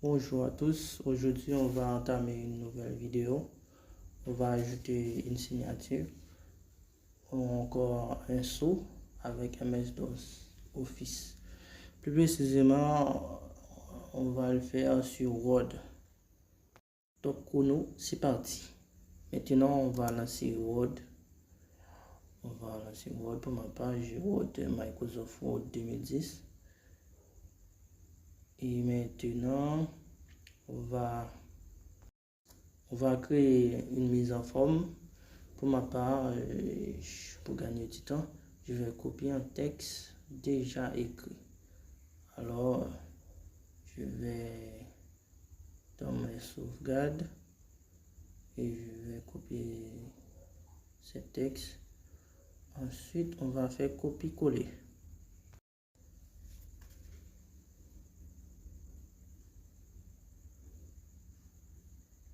Bonjour à tous, aujourd'hui on va entamer une nouvelle vidéo. On va ajouter une signature ou encore un sceau avec MS-DOS Office. Plus précisément, on va le faire sur Word. Donc chrono, c'est parti. Maintenant on va lancer Word. On va lancer Word pour ma page Word Microsoft Word 2010. Et maintenant on va créer une mise en forme. Pour ma part, pour gagner du temps, je vais copier un texte déjà écrit. Alors, je vais dans mes sauvegardes et je vais copier ce texte. Ensuite, on va faire copier-coller.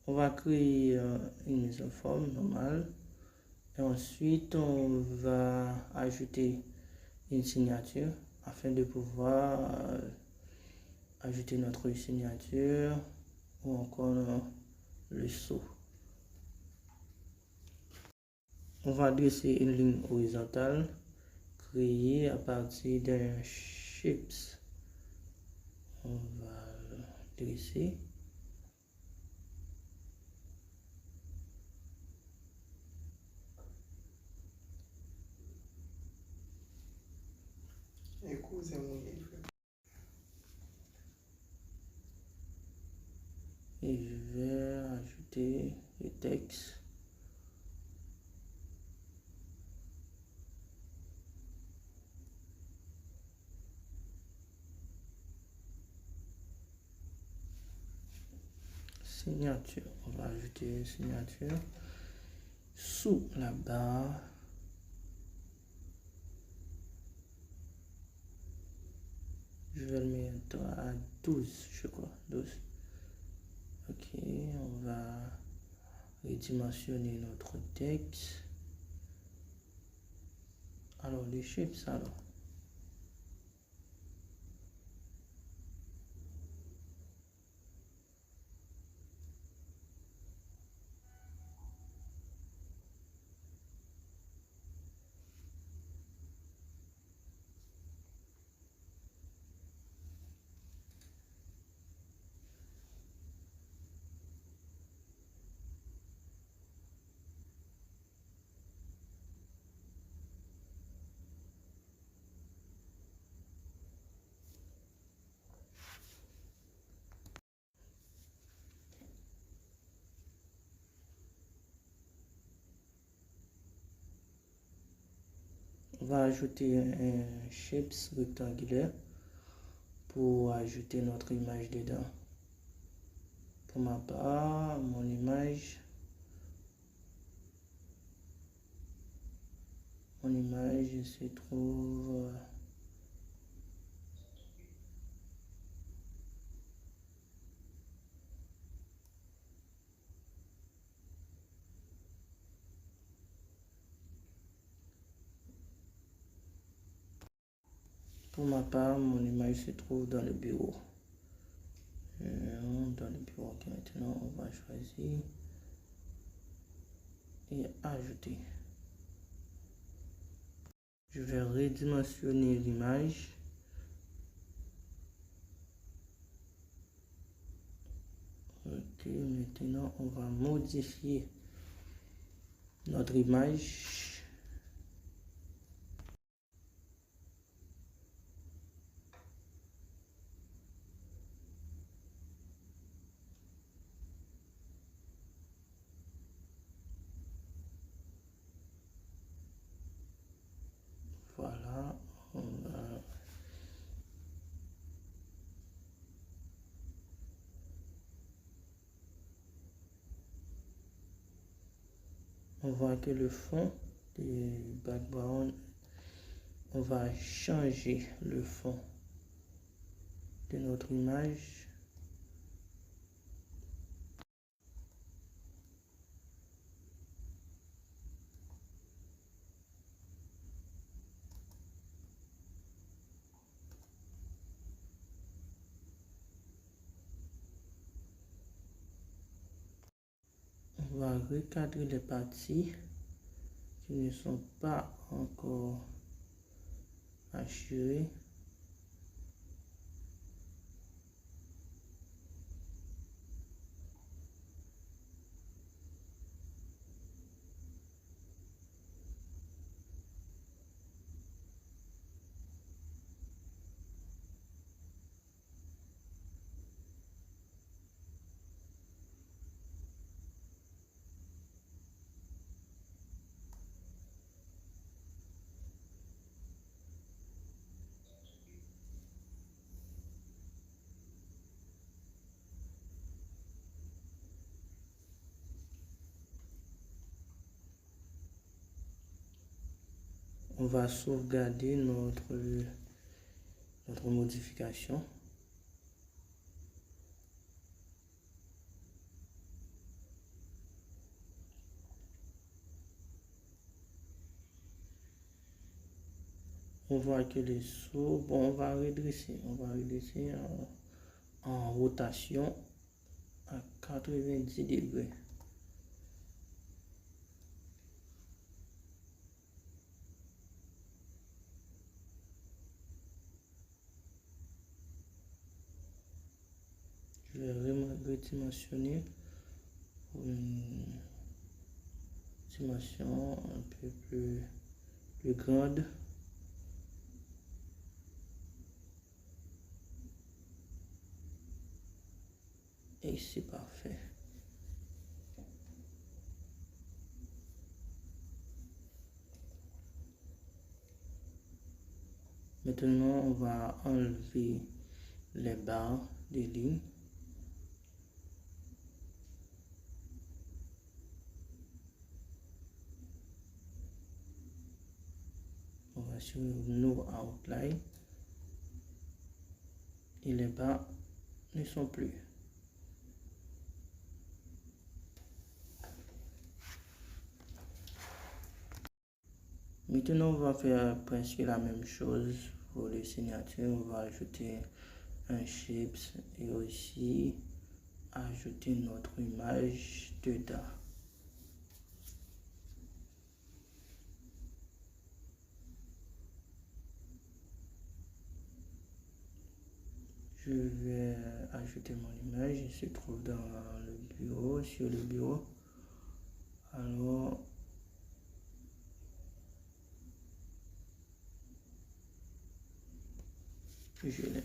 On va créer une mise en forme normale. Et ensuite, on va ajouter une signature afin de pouvoir ajouter notre signature ou encore le sceau. On va dresser une ligne horizontale créée à partir d'un shapes. On va le dresser. Et je vais ajouter le texte. Signature. On va ajouter une signature sous la barre. Je vais le mettre à 12, je crois. 12. Ok, on va redimensionner notre texte. Alors, les shapes, alors. On va ajouter un shapes rectangulaire pour ajouter notre image dedans. Pour ma part, mon image se trouve dans le bureau. Dans le bureau. Okay, maintenant, on va choisir et ajouter. Je vais redimensionner l'image. Ok, maintenant, on va modifier notre image. Voilà, on voit que le fond du background, on va changer le fond de notre image. On va recadrer les parties qui ne sont pas encore assurées. On va sauvegarder notre modification. On voit que les sauts, bon, on va redresser en rotation à 90 degrés. Je vais redimensionner pour une dimension un peu plus grande. Et c'est parfait. Maintenant, on va enlever les barres des lignes. On va sur No Outline. Et les barres ne sont plus. Maintenant, on va faire presque la même chose pour les signatures. On va ajouter un shapes et aussi ajouter notre image dedans. Je vais ajouter mon image. Il se trouve dans le bureau, sur le bureau. Alors, je l'ai.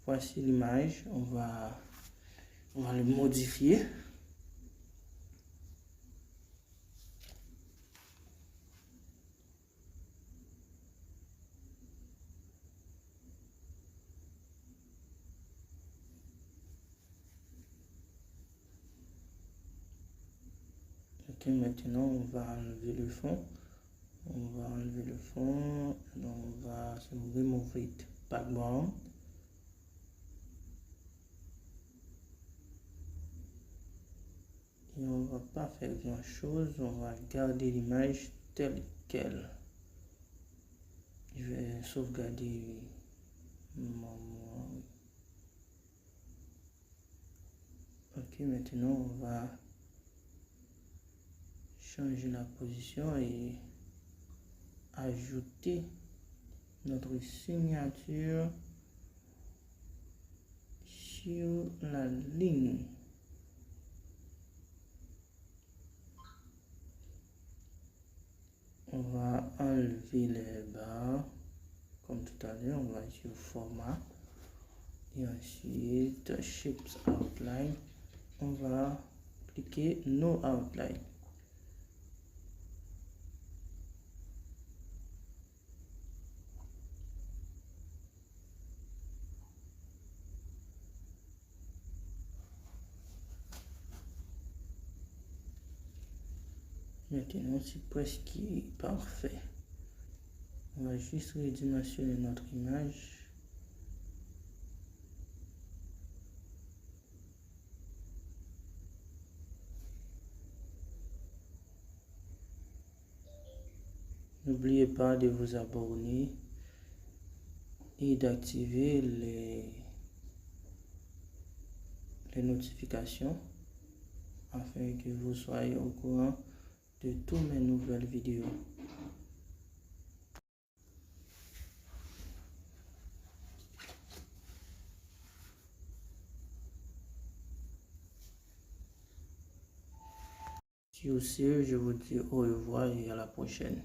Voici l'image. On va le modifier. Ok, maintenant on va enlever le fond. On va se remove it background. Et on va pas faire grand chose, on va garder l'image telle qu'elle. Je vais sauvegarder ok, maintenant on va changer la position et ajouter notre signature sur la ligne. On va enlever les barres comme tout à l'heure. On va sur format et ensuite shapes outline. On va cliquer no outline. Maintenant, c'est presque parfait. On va juste redimensionner notre image. N'oubliez pas de vous abonner et d'activer les les notifications afin que vous soyez au courant de toutes mes nouvelles vidéos. Sur ce, je vous dis au revoir et à la prochaine.